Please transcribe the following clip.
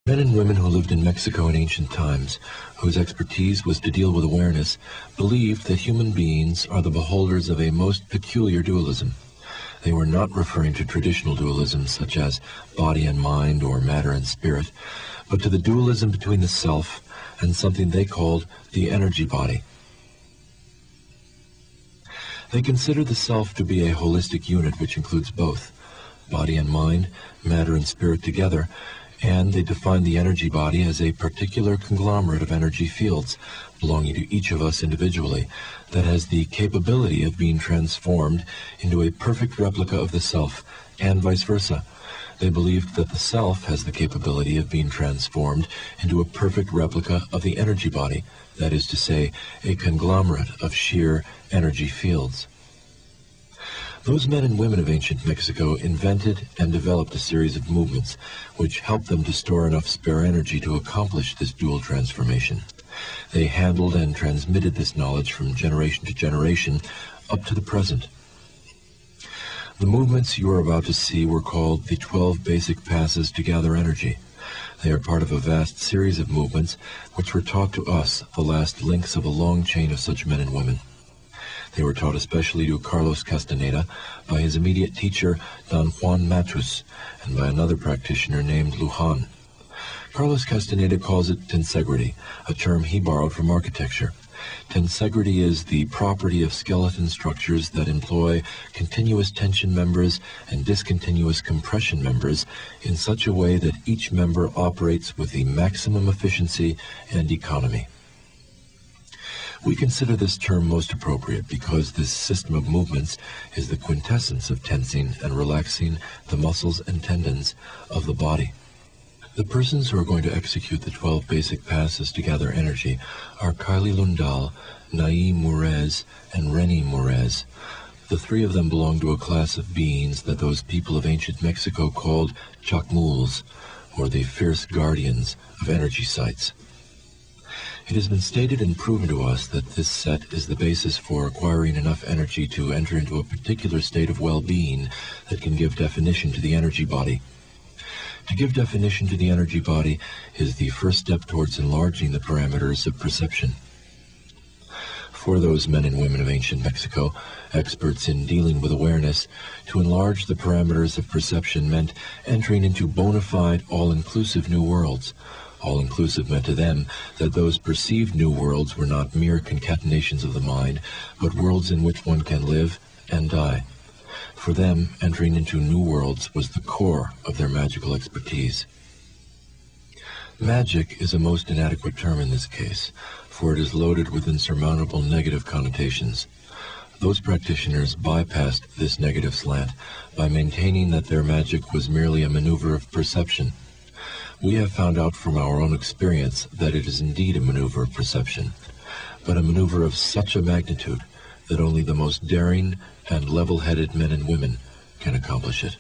Men and women who lived in Mexico in ancient times, whose expertise was to deal with awareness, believed that human beings are the beholders of a most peculiar dualism. They were not referring to traditional dualism such as body and mind or matter and spirit, but to the dualism between the self and something they called the energy body. They considered the self to be a holistic unit which includes both, body and mind, matter and spirit together, and they defined the energy body as a particular conglomerate of energy fields belonging to each of us individually that has the capability of being transformed into a perfect replica of the self, and vice versa. They believed that the self has the capability of being transformed into a perfect replica of the energy body, that is to say, a conglomerate of sheer energy fields. Those men and women of ancient Mexico invented and developed a series of movements which helped them to store enough spare energy to accomplish this dual transformation. They handled and transmitted this knowledge from generation to generation up to the present. The movements you are about to see were called the 12 basic passes to gather energy. They are part of a vast series of movements which were taught to us, the last links of a long chain of such men and women. They were taught especially to Carlos Castaneda by his immediate teacher, Don Juan Matus, and by another practitioner named Lujan. Carlos Castaneda calls it tensegrity, a term he borrowed from architecture. Tensegrity is the property of skeleton structures that employ continuous tension members and discontinuous compression members in such a way that each member operates with the maximum efficiency and economy. We consider this term most appropriate because this system of movements is the quintessence of tensing and relaxing the muscles and tendons of the body. The persons who are going to execute the 12 basic passes to gather energy are Carly Lundal, Nai Murez, and Reni Murez. The three of them belong to a class of beings that those people of ancient Mexico called Chackmools, or the fierce guardians of energy sites. It has been stated and proven to us that this set is the basis for acquiring enough energy to enter into a particular state of well-being that can give definition to the energy body. To give definition to the energy body is the first step towards enlarging the parameters of perception. For those men and women of ancient Mexico, experts in dealing with awareness, to enlarge the parameters of perception meant entering into bona fide, all-inclusive new worlds. All-inclusive meant to them that those perceived new worlds were not mere concatenations of the mind, but worlds in which one can live and die. For them, entering into new worlds was the core of their magical expertise. Magic is a most inadequate term in this case, for it is loaded with insurmountable negative connotations. Those practitioners bypassed this negative slant by maintaining that their magic was merely a maneuver of perception. We have found out from our own experience that it is indeed a maneuver of perception, but a maneuver of such a magnitude that only the most daring and level-headed men and women can accomplish it.